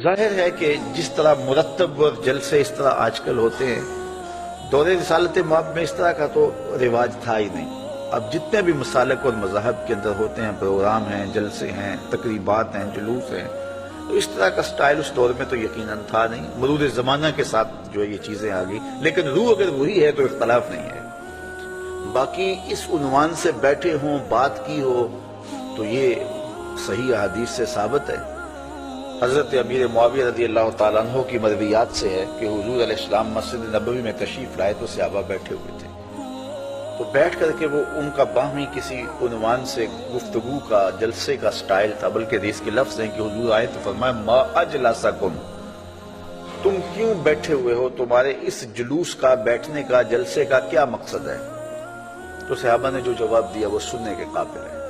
ظاہر ہے کہ جس طرح مرتب اور جلسے اس طرح آج کل ہوتے ہیں، دور رسالت مآب میں اس طرح کا تو رواج تھا ہی نہیں۔ اب جتنے بھی مسالک اور مذاہب کے اندر ہوتے ہیں، پروگرام ہیں، جلسے ہیں، تقریبات ہیں، جلوس ہیں، تو اس طرح کا سٹائل اس دور میں تو یقیناً تھا نہیں۔ مرور زمانہ کے ساتھ جو ہے یہ چیزیں آ گئی، لیکن روح اگر وہی ہے تو اختلاف نہیں ہے۔ باقی اس عنوان سے بیٹھے ہوں، بات کی ہو، تو یہ صحیح احادیث سے ثابت ہے۔ حضرت امیر معاویہ رضی اللہ تعالیٰ عنہ کی مرویات سے ہے کہ حضور علیہ السلام مسجد نبوی میں تشریف لائے تو صحابہ بیٹھے ہوئے تھے، تو بیٹھ کر کے وہ ان کا باہمی کسی عنوان سے گفتگو کا، جلسے کا سٹائل تھا، بلکہ حدیث کے لفظ ہیں کہ حضور آئے تو فرمایا ما اجلسکم، تم کیوں بیٹھے ہوئے ہو، تمہارے اس جلوس کا، بیٹھنے کا، جلسے کا کیا مقصد ہے؟ تو صحابہ نے جو جواب دیا وہ سننے کے قابل ہے۔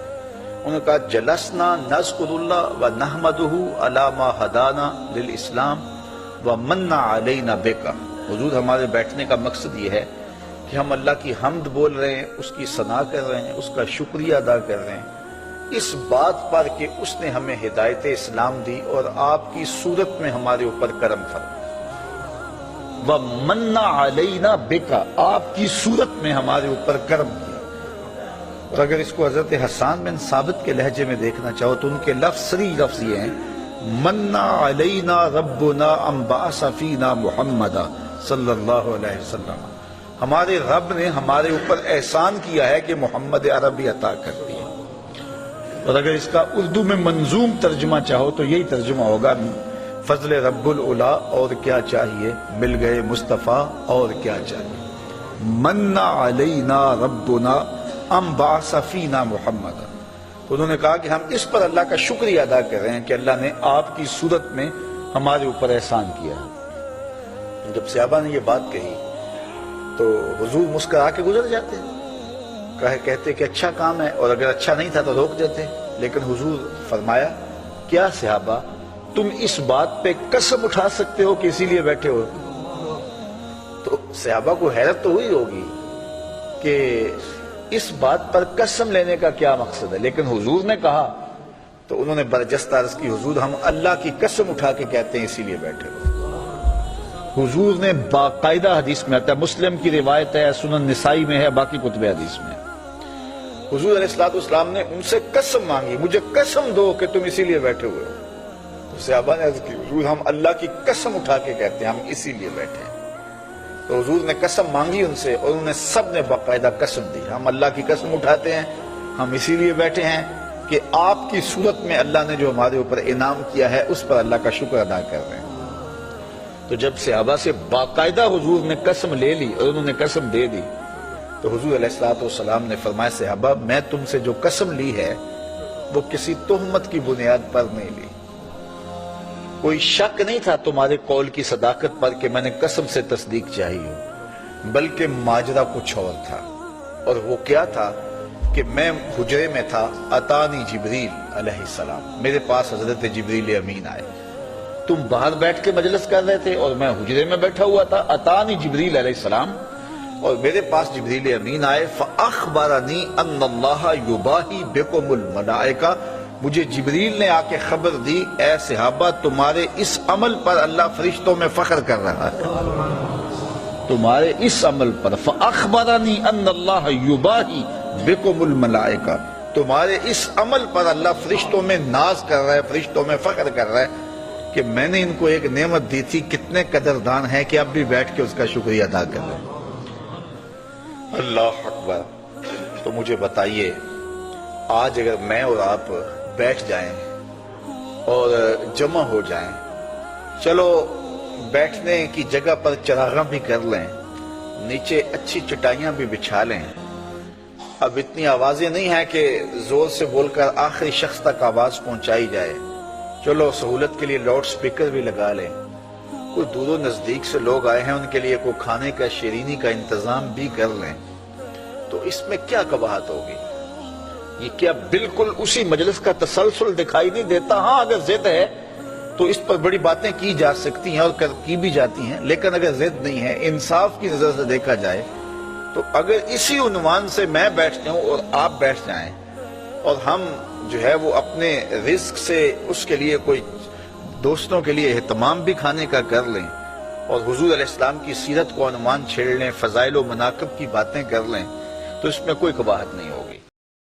انہوں نے کہا جلسنا نذکر اللہ و نحمدہ علی ما ہدانا للاسلام و من علینا بک، حضور ہمارے بیٹھنے کا مقصد یہ ہے کہ ہم اللہ کی حمد بول رہے ہیں، اس کی ثنا کر رہے ہیں، اس کا شکریہ ادا کر رہے ہیں اس بات پر کہ اس نے ہمیں ہدایت اسلام دی اور آپ کی صورت میں ہمارے اوپر کرم فرمایا، وَمَنَّ عَلَيْنَا بِكَ، آپ کی صورت میں ہمارے اوپر کرم کیا۔ اور اگر اس کو حضرت حسان بن ثابت کے لہجے میں دیکھنا چاہو تو ان کے صریح لفظ یہ ہیں مَنَّ عَلَيْنَا رَبُّنَا أَن بَعَثَ فِينَا مُحَمَّدًا صلی اللہ علیہ وسلم، ہمارے رب نے ہمارے اوپر احسان کیا ہے کہ محمد عربی عطا کر دی۔ اور اگر اس کا اردو میں منظوم ترجمہ چاہو تو یہی ترجمہ ہوگا فضل رب العلا اور کیا چاہیے، مل گئے مصطفیٰ اور کیا چاہیے، من علینا ربنا ام بعث فینا محمد، تو انہوں نے کہا کہ ہم اس پر اللہ کا شکریہ ادا کر رہے ہیں کہ اللہ نے آپ کی صورت میں ہمارے اوپر احسان کیا۔ جب صحابہ نے یہ بات کہی تو حضور مسکرا کے گزر جاتے، کہتے کہ اچھا کام ہے، اور اگر اچھا نہیں تھا تو روک دیتے، لیکن حضور فرمایا کیا صحابہ تم اس بات پہ قسم اٹھا سکتے ہو کہ اسی لیے بیٹھے ہو؟ تو صحابہ کو حیرت تو ہوئی ہوگی کہ اس بات پر قسم لینے کا کیا مقصد ہے، لیکن حضور نے کہا تو انہوں نے برجستہ عرض کی حضور ہم اللہ کی قسم اٹھا کے کہتے ہیں اسی لیے بیٹھے ہو۔ حضور نے باقاعدہ حدیث میں آتا ہے، مسلم کی روایت ہے، سنن نسائی میں ہے، باقی کتب حدیث میں، حضور علیہ السلام نے ان سے قسم مانگی، مجھے قسم دو کہ تم اسی لیے بیٹھے ہوئے ہو۔ تو صحابہ نے عرض کی حضور ہم اللہ کی قسم اٹھا کے کہتے ہیں ہم اسی لیے بیٹھے ہیں۔ تو حضور نے قسم مانگی ان سے، اور انہوں نے سب نے باقاعدہ قسم دی، ہم اللہ کی قسم اٹھاتے ہیں، ہم اسی لیے بیٹھے ہیں کہ آپ کی صورت میں اللہ نے جو ہمارے اوپر انعام کیا ہے اس پر اللہ کا شکر ادا کر رہے ہیں۔ تو جب صحابہ سے باقاعدہ حضور نے قسم لے لی اور انہوں نے قسم دے دی تو حضور علیہ السلام نے فرمایا صحابہ میں تم سے جو قسم لی ہے وہ کسی تہمت کی بنیاد پر نہیں لی، کوئی شک نہیں تھا تمہارے قول کی صداقت پر کہ میں نے قسم سے تصدیق چاہی ہو، بلکہ ماجرا کچھ اور تھا، اور وہ کیا تھا کہ میں حجرے میں تھا، اتانی جبریل علیہ السلام، میرے پاس حضرت جبریل امین آئے، تم باہر بیٹھ کے مجلس کر رہے تھے اور میں حجرے میں بیٹھا ہوا تھا، اتانی جبریل علیہ السلام، اور میرے پاس جبریل امین آئے، فاخبرنی ان اللہ یباہی بکم الملائکہ، مجھے جبریل نے آ کے خبر دی اے صحابہ تمہارے اس عمل پر اللہ فرشتوں میں فخر کر رہا ہے، تمہارے اس عمل پر، فاخبرنی ان اللہ یباہی بکم الملائکہ، تمہارے اس عمل پر اللہ فرشتوں میں ناز کر رہا ہے، فرشتوں میں فخر کر رہا ہے کہ میں نے ان کو ایک نعمت دی تھی، کتنے قدردان ہیں کہ اب بھی بیٹھ کے اس کا شکریہ ادا کر رہے ہیں۔ اللہ اکبر۔ تو مجھے بتائیے آج اگر میں اور آپ بیٹھ جائیں اور جمع ہو جائیں، چلو بیٹھنے کی جگہ پر چراغاں بھی کر لیں، نیچے اچھی چٹائیاں بھی بچھا لیں، اب اتنی آوازیں نہیں ہیں کہ زور سے بول کر آخری شخص تک آواز پہنچائی جائے، چلو سہولت کے لیے لاؤڈ سپیکر بھی لگا لیں، کوئی دور و نزدیک سے لوگ آئے ہیں ان کے لیے کوئی کھانے کا، شیرینی کا انتظام بھی کر لیں، تو اس میں کیا قباحت ہوگی؟ یہ کیا بالکل اسی مجلس کا تسلسل دکھائی نہیں دیتا؟ ہاں اگر ضد ہے تو اس پر بڑی باتیں کی جا سکتی ہیں اور کی بھی جاتی ہیں، لیکن اگر ضد نہیں ہے، انصاف کی نظر سے دیکھا جائے تو اگر اسی عنوان سے میں بیٹھ جاؤں اور آپ بیٹھ جائیں اور ہم جو ہے وہ اپنے رزق سے اس کے لیے کوئی دوستوں کے لیے اہتمام بھی کھانے کا کر لیں اور حضور علیہ السلام کی سیرت کو عنوان چھیڑ لیں، فضائل و مناقب کی باتیں کر لیں، تو اس میں کوئی قباحت نہیں ہوگی۔